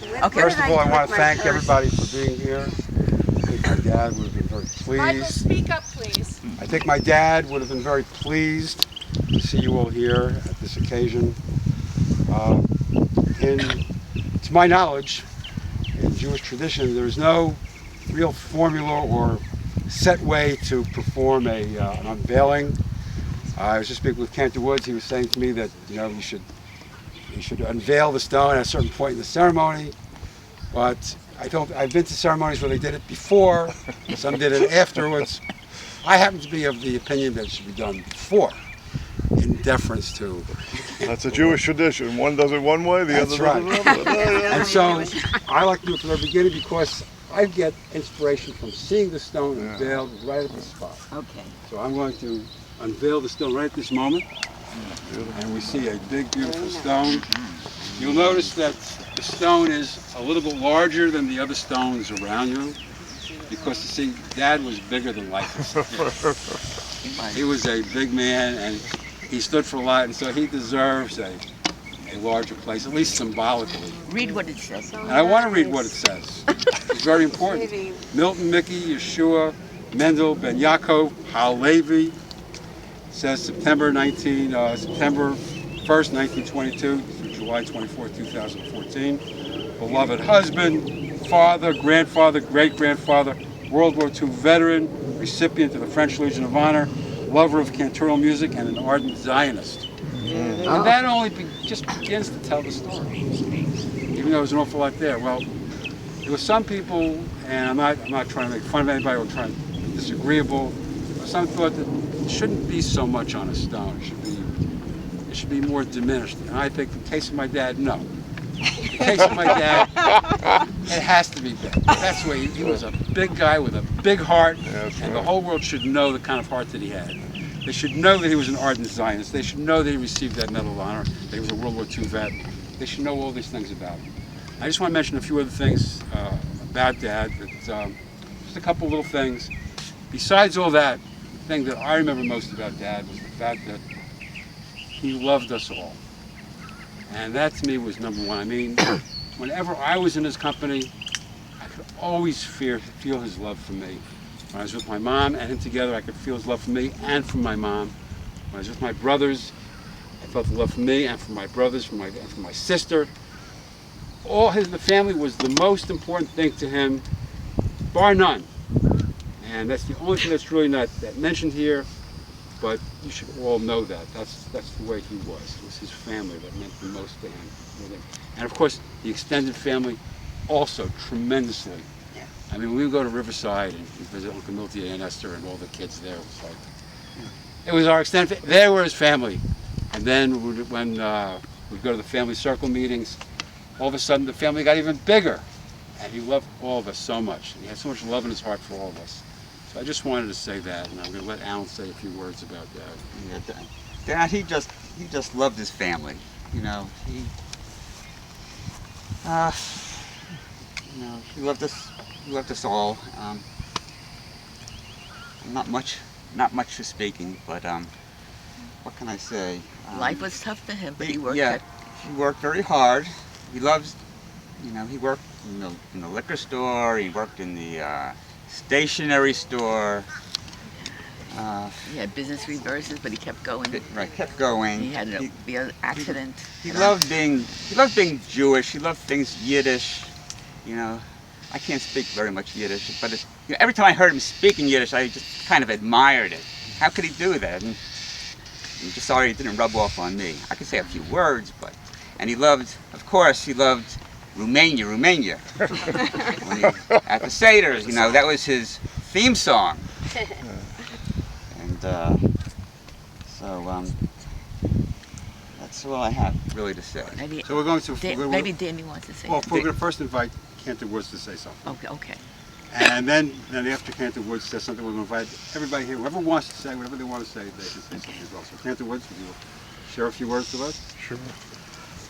Okay. First of all, I want to thank everybody for being here. I think my dad would have been very Michael, pleased. speak up, please. I think my dad would have been very pleased to see you all here at this occasion. To my knowledge, in Jewish tradition, there's no real formula or set way to perform an unveiling. I was just speaking with Cantor Woods. He was saying to me that you should unveil the stone at a certain point in the ceremony. But I've been to ceremonies where they did it before. Some did it afterwards. I happen to be of the opinion that it should be done before, in deference to. That's a Jewish tradition. One does it one way, the other That's does it right. another. And so I like to do it from the beginning because I get inspiration from seeing the stone unveiled right at the spot. Okay. So I'm going to unveil the stone right at this moment. And we see a big, beautiful stone. You'll notice that the stone is a little bit larger than the other stones around you because, you see, Dad was bigger than life. He was a big man and he stood for a lot, and so he deserves a larger place, at least symbolically. Read what it says. And I want to read what it says. It's very important. Milton, Mickey, Yeshua, Mendel, Ben Yaakov, Halevi. Says September 1st, 1922 through July 24th, 2014. Beloved husband, father, grandfather, great-grandfather, World War II veteran, recipient of the French Legion of Honor, lover of cantorial music, and an ardent Zionist. And that only just begins to tell the story, even though there's an awful lot there. Well, there were some people, and I'm not trying to make fun of anybody or trying to be disagreeable, but some thought that it shouldn't be so much on a stone. It should be more diminished. And I think in the case of my dad, no. In the case of my dad, it has to be big. That's the way he was a big guy with a big heart, and the whole world should know the kind of heart that he had. They should know that he was an ardent Zionist. They should know that he received that Medal of Honor, that he was a World War II vet. They should know all these things about him. I just want to mention a few other things about Dad, just a couple little things. Besides all that, the thing that I remember most about Dad was the fact that he loved us all. And that to me was number one. I mean, whenever I was in his company, I could always feel his love for me. When I was with my mom and him together, I could feel his love for me and for my mom. When I was with my brothers, I felt the love for me and for my brothers, and for my sister. The family was the most important thing to him, bar none. And that's the only thing that's really not mentioned here, but you should all know that. That's the way he was. It was his family that meant the most to him. And of course, the extended family also tremendously. I mean, when we would go to Riverside and visit Uncle Milty and Esther and all the kids there, it was our extended family. They were his family. And then when we'd go to the family circle meetings, all of a sudden the family got even bigger. And he loved all of us so much. And he had so much love in his heart for all of us. So I just wanted to say that, and I'm going to let Alan say a few words about that. Dad, he just loved his family. He loved us. He loved us all. Not much for speaking, but what can I say? Life was tough for him, but he worked. Yeah, he worked very hard. He loves, he worked in the liquor store. He worked in the stationery store. He had business reverses, but he kept going. Kept going. He had an accident. He loved being Jewish. He loved things Yiddish. I can't speak very much Yiddish, but every time I heard him speaking Yiddish, I just kind of admired it. How could he do that? And I'm just sorry it didn't rub off on me. I could say a few words, and he loved Romania. When at the Seders, that was his theme song. And so that's all I have really to say. So we're going to... Maybe Danny wants to say Well, something. we're going to first invite Cantor Woods to say something. Okay. And then after Cantor Woods says something, we're going to invite everybody here, whoever wants to say, whatever they want to say, they can say something as well. So Cantor Woods, would you share a few words with us? Sure.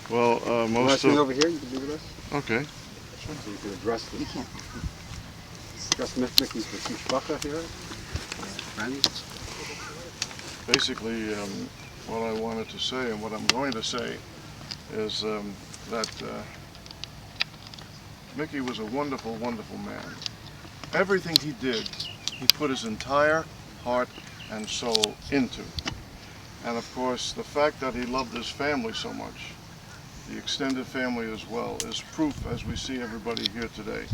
Well, most of... over here, you can be with us. Okay. So you can address this. Discuss Mickey's Bashbucha here. Friends. Basically, what I wanted to say and what I'm going to say is that Mickey was a wonderful, wonderful man. Everything he did, he put his entire heart and soul into. And of course, the fact that he loved his family so much, the extended family as well, is proof as we see everybody here today.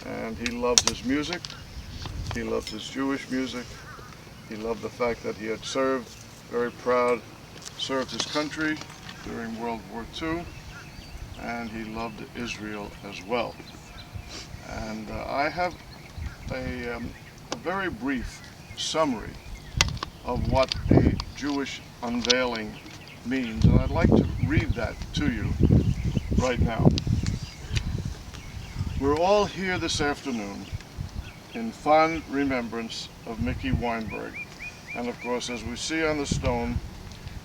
And he loved his music, he loved his Jewish music, he loved the fact that he had served, very proud, served his country during World War II, and he loved Israel as well. And I have a very brief summary of what a Jewish unveiling means, and I'd like to read that to you right now. We're all here this afternoon in fond remembrance of Mickey Weinberg, and of course, as we see on the stone,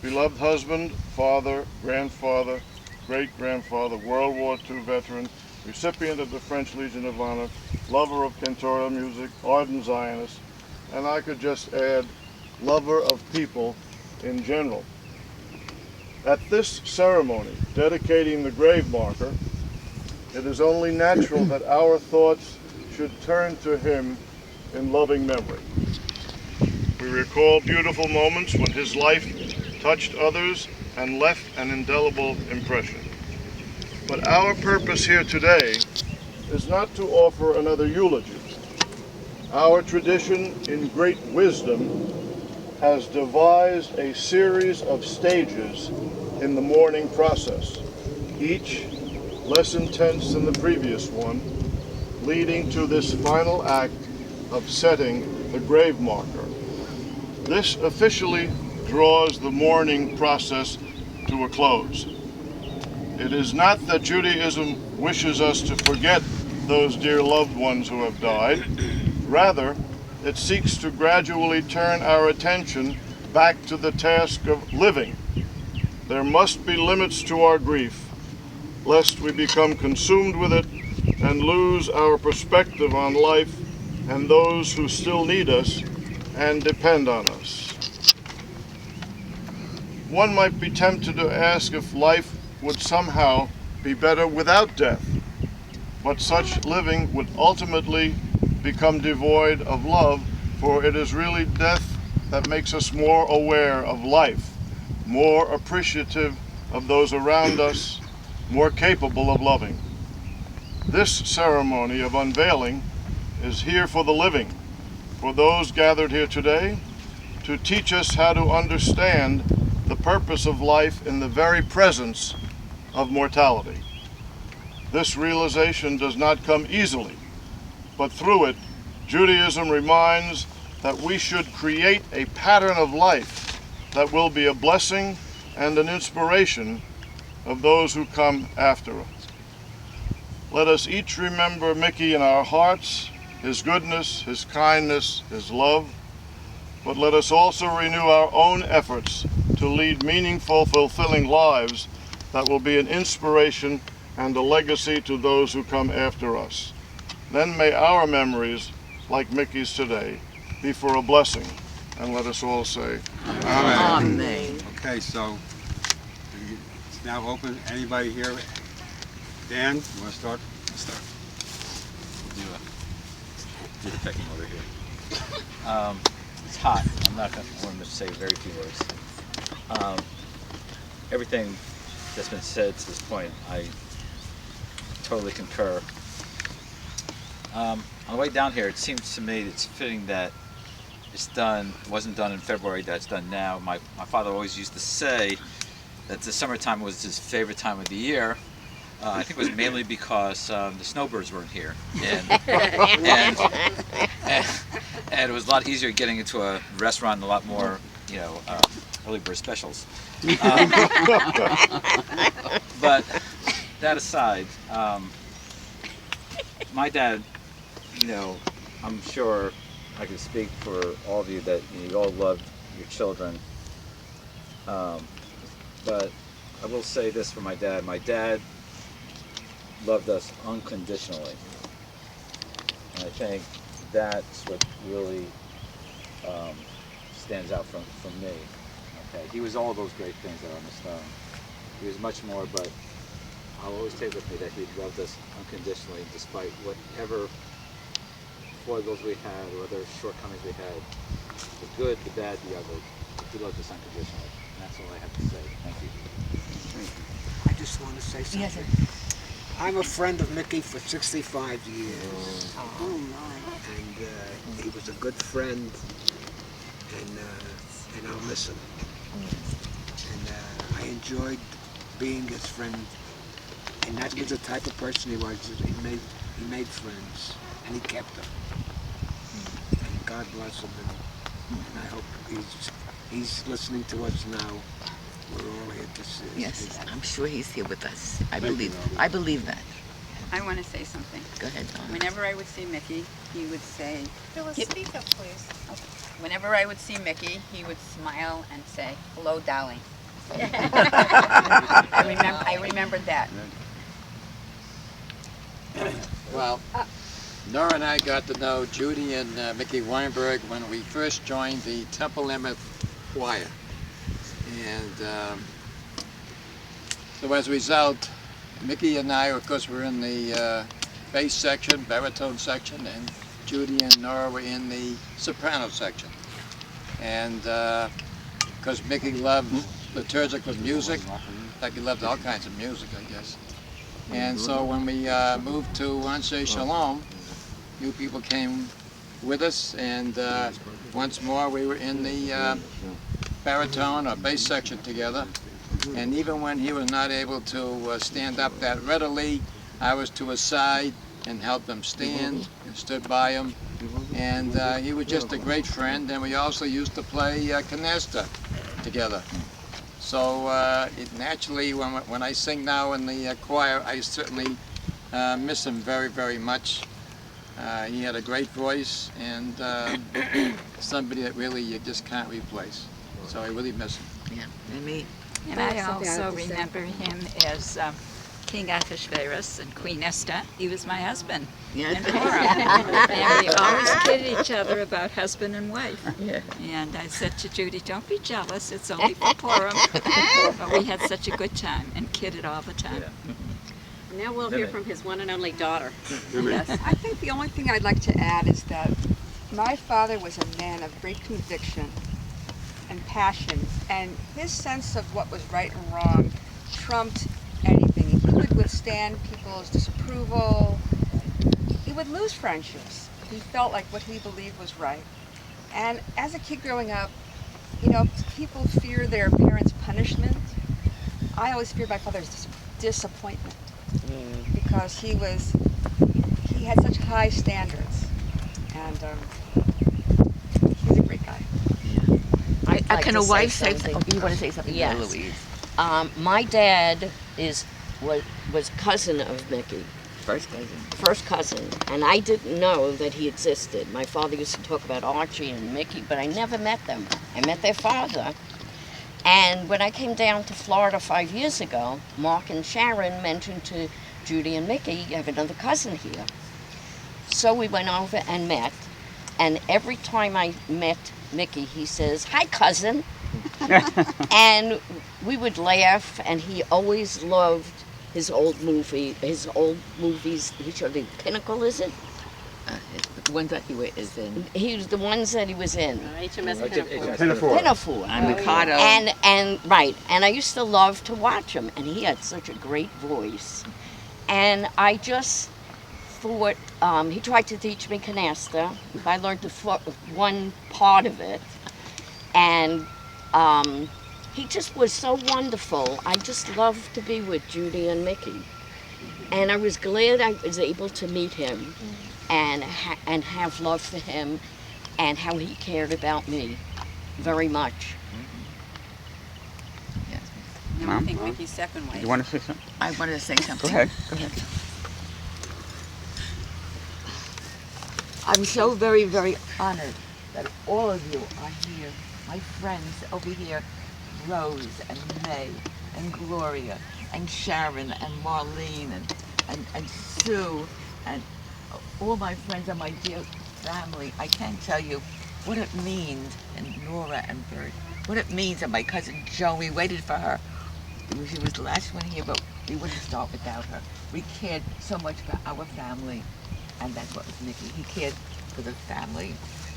beloved husband, father, grandfather, great-grandfather, World War II veteran, recipient of the French Legion of Honor, lover of cantorial music, ardent Zionist, and I could just add, lover of people in general. At this ceremony, dedicating the grave marker, it is only natural that our thoughts should turn to him in loving memory. We recall beautiful moments when his life touched others and left an indelible impression. But our purpose here today is not to offer another eulogy. Our tradition in great wisdom has devised a series of stages in the mourning process, each less intense than the previous one, leading to this final act of setting the grave marker. This officially draws the mourning process to a close. It is not that Judaism wishes us to forget those dear loved ones who have died. Rather, it seeks to gradually turn our attention back to the task of living. There must be limits to our grief, lest we become consumed with it and lose our perspective on life and those who still need us and depend on us. One might be tempted to ask if life would somehow be better without death, but such living would ultimately become devoid of love, for it is really death that makes us more aware of life, more appreciative of those around us, more capable of loving. This ceremony of unveiling is here for the living, for those gathered here today, to teach us how to understand the purpose of life in the very presence of mortality. This realization does not come easily, but through it, Judaism reminds that we should create a pattern of life that will be a blessing and an inspiration of those who come after us. Let us each remember Mickey in our hearts, his goodness, his kindness, his love, but let us also renew our own efforts to lead meaningful, fulfilling lives that will be an inspiration and a legacy to those who come after us. Then may our memories, like Mickey's today, be for a blessing. And let us all say, Amen. Amen. Okay, so it's now open. Anybody here? Dan, you want to start? Start. Do the pecking order here. It's hot. I'm not going to say very few words. Everything that's been said to this point, I totally concur. On the way down here, it seems to me it's fitting that it's done. It wasn't done in February. That's done now. My father always used to say that the summertime was his favorite time of the year. I think it was mainly because the snowbirds weren't here, and it was a lot easier getting into a restaurant, and a lot more, early bird specials. But that aside, my dad, I'm sure I can speak for all of you that you all loved your children. But I will say this for my dad. My dad loved us unconditionally. And I think that's what really stands out from me. Okay, he was all those great things that are on the stone. He was much more, but I'll always take with me that he loved us unconditionally, despite whatever foibles we had or other shortcomings we had, the good, the bad, the ugly. He loved us unconditionally. And that's all I have to say. Thank you. I just want to say something. Yes, sir. I'm a friend of Mickey for 65 years. Oh, my. And he was a good friend, and I'll miss him. And I enjoyed being his friend, and that was the type of person he was. He made friends, and he kept them. And God bless him, and I hope he's listening to us now. We're all here to see. Yes, I'm sure he's here with us. I believe that. I want to say something. Go ahead, Dawn. Whenever I would see Mickey, he would say, Phyllis, speak up, please. whenever I would see Mickey, he would smile and say, "Hello, darling." I remembered that. Well, Nora and I got to know Judy and Mickey Weinberg when we first joined the Temple Emmett Choir. And so as a result, Mickey and I, of course, were in the bass section, baritone section, and Judy and Nora were in the soprano section. And because Mickey loved liturgical music, in fact, he loved all kinds of music, I guess. And so when we moved to Anshe Shalom, new people came with us, and once more we were in the baritone or bass section together. And even when he was not able to stand up that readily, I was to his side and helped him stand and stood by him. And he was just a great friend, and we also used to play canasta together. So naturally, when I sing now in the choir, I certainly miss him very, very much. He had a great voice, and somebody that really you just can't replace. So I really miss him. Yeah, and me. And I also remember him as King Ahasuerus and Queen Esther. He was my husband. Yeah. And Purim. And we always kidded each other about husband and wife. Yeah. And I said to Judy, "Don't be jealous, it's only for Purim." But we had such a good time and kidded all the time. Now we'll hear from his one and only daughter. Yes. I think the only thing I'd like to add is that my father was a man of great conviction and passion, and his sense of what was right and wrong trumped anything. He could withstand people's disapproval. He would lose friendships. He felt like what he believed was right. And as a kid growing up, you know, people fear their parents' punishment. I always feared my father's disappointment because he had such high standards, and he's a great guy. Can a wife say something? Oh, you want to say something, Yes. Louise? My dad was cousin of Mickey, first cousin, and I didn't know that he existed. My father used to talk about Archie and Mickey, but I never met them. I met their father. And when I came down to Florida 5 years ago, Mark and Sharon mentioned to Judy and Mickey, "You have another cousin here." So we went over and met, and every time I met Mickey, he says, "Hi, cousin." And we would laugh, and he always loved his old movies, which are the Pinnacle, is it? The ones that he is in. He was the ones that he was in. HMS Pinafore. And Mikado. And right, and I used to love to watch him, and he had such a great voice. And I just thought, he tried to teach me canasta. I learned one part of it, and he just was so wonderful. I just loved to be with Judy and Mickey, and I was glad I was able to meet him and have love for him, and how he cared about me very much. Yes. And I think Mickey's second wife. You want to say something? I wanted to say something. Go ahead. Go ahead. I'm so very, very honored that all of you are here. My friends over here, Rose and May and Gloria and Sharon and Marlene and Sue and all my friends and my dear family. I can't tell you what it means, and Nora and Bert, what it means, and my cousin Joe, we waited for her. She was the last one here, but We wouldn't start without her. We cared so much for our family, and that's what was Mickey. He cared for the family,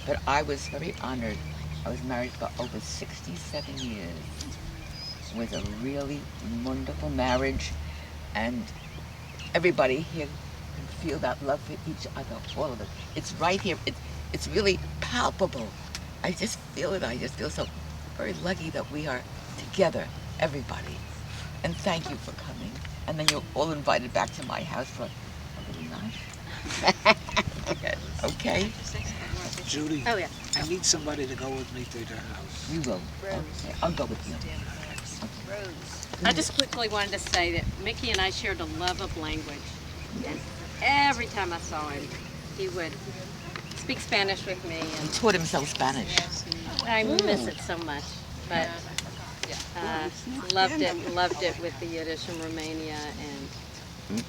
but I was very honored. I was married for over 67 years. It was a really wonderful marriage, and everybody here can feel that love for each other, all of it. It's right here. It's really palpable. I just feel it. I just feel so very lucky that we are together, everybody. And thank you for coming. And then you're all invited back to my house for a little night. Okay? Judy, Oh, yeah. I need somebody to go with me to their house. You will. Okay, I'll go with you. I just quickly wanted to say that Mickey and I shared a love of language. And every time I saw him, he would speak Spanish with me. He And taught himself Spanish. I miss it so much. But loved it with the Yiddish in Romania. And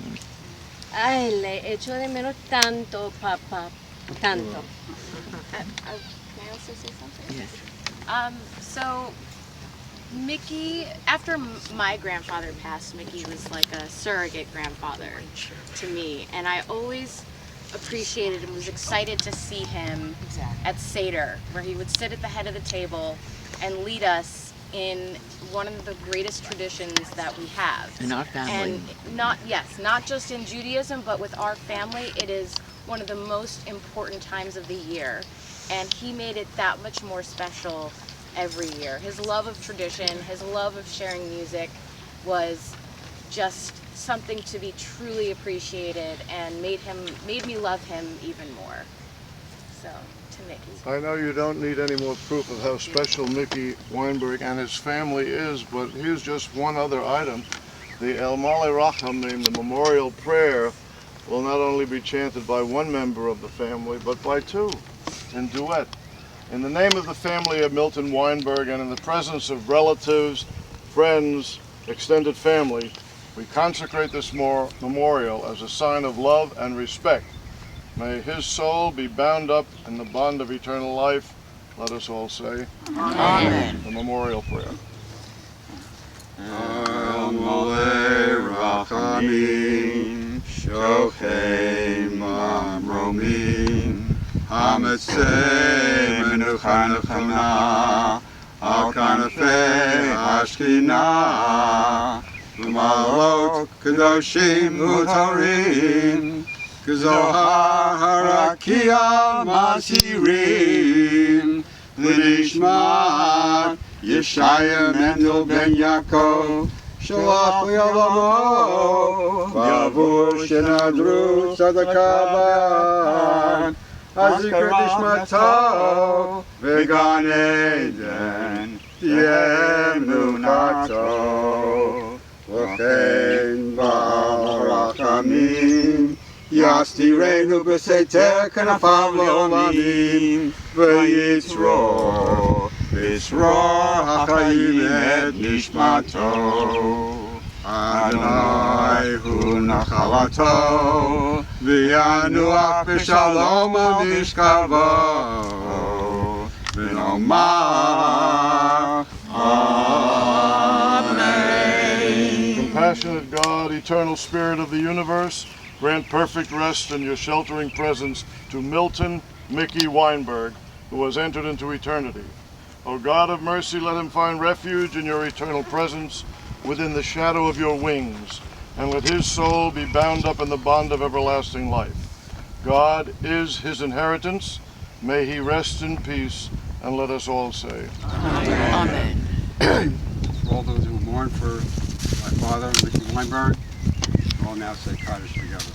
ay, le echo de menos tanto, papá. Tanto. Can I also say something? Yes. So Mickey, after my grandfather passed, Mickey was like a surrogate grandfather to me, and I always appreciated and was excited to see him at Seder, where he would sit at the head of the table and lead us in one of the greatest traditions that we have. In our family. And not just in Judaism, but with our family, it is one of the most important times of the year, and he made it that much more special every year. His love of tradition, his love of sharing music was just something to be truly appreciated, and made me love him even more. So, to Mickey. I know you don't need any more proof of how special Mickey Weinberg and his family is, but here's just one other item. The El Male Racham, named the memorial prayer, will not only be chanted by one member of the family, but by two, in duet. In the name of the family of Milton Weinberg and in the presence of relatives, friends, extended family, we consecrate this memorial as a sign of love and respect. May his soul be bound up in the bond of eternal life. Let us all say, Amen. The memorial prayer. El Mole Rachamim, Shochei Mamromim, Hamatzei Menucha Nechana, Al Kanafei Ashkina, Umalot Kedoshim Utarim, Kezohar Harakia Masirim, L'nishmat Yeshaya Mendel Ben Yaakov, Shalach Yalamo, Bavur Shenadru Tzadakavan, Hazikar Nishmato, Vegan Eden, Yemunato, V'chein Ba'arachamim, Yastirenu B'seiter Kanafav Le'olamim, V'yitzro, V'yisror HaChayim Et Nishmato, Adonai Hu Nachalato, V'yanuach B'shalom V'mishkavo, V'nomar Amen. Compassionate God, eternal Spirit of the universe, grant perfect rest in your sheltering presence to Milton Mickey Weinberg, who has entered into eternity. O God of mercy, let him find refuge in your eternal presence within the shadow of your wings, and let his soul be bound up in the bond of everlasting life. God is his inheritance. May he rest in peace, and let us all say, Amen. For all those who mourn for my father, Mickey Weinberg, we'll all now say Kaddish together.